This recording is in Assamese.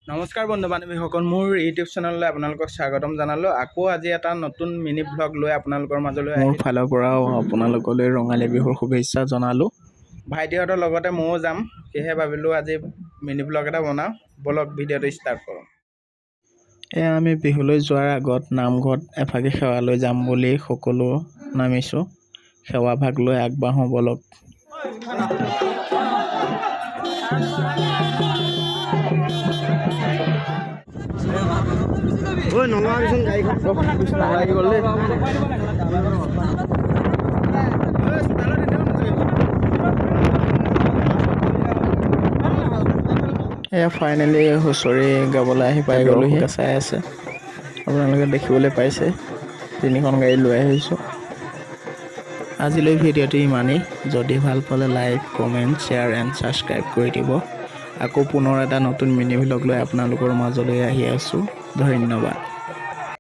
নমস্কাৰ বন্ধু বান্ধৱীসকল, মোৰ ইউটিউব চেনেললৈ আপোনালোকক স্বাগতম জনালোঁ। আকৌ আজি এটা নতুন মিনি ব্লগ লৈ আপোনালোকৰ মাজলৈ মোৰ ফালৰ পৰাও আপোনালোকলৈ ৰঙালী বিহুৰ শুভেচ্ছা জনালোঁ। ভাইটিহঁতৰ লগতে ময়ো যাম, সেয়েহে ভাবিলোঁ আজি মিনি ব্লগ এটা বনাওঁ। বলক ভিডিঅ'টো ষ্টাৰ্ট কৰোঁ। এয়া আমি বিহুলৈ যোৱাৰ আগত নামঘৰত এফাকি সেৱা লৈ যাম বুলি সকলো নামিছোঁ। সেৱা ভাগ লৈ আগবাঢ়োঁ বলক। ঐ নলাবিচোন গাড়ীখন লাগি গ'ল দেই। এয়া ফাইনেলি হুঁচৰি গাবলৈ আহি পাই গ'লোহি। চাই আছে আপোনালোকে দেখিবলৈ পাইছে, 3খন গাড়ী লৈ আহিছোঁ। আজিলৈ ভিডিঅ'টো ইমানেই। যদি ভাল পালে like, comment, share and subscribe কৰি দিব। আকৌ পুনৰ এটা নতুন মিনি ব্লগ লৈ আপোনালোকৰ মাজলৈ আহি আছোঁ। ধন্যবাদ।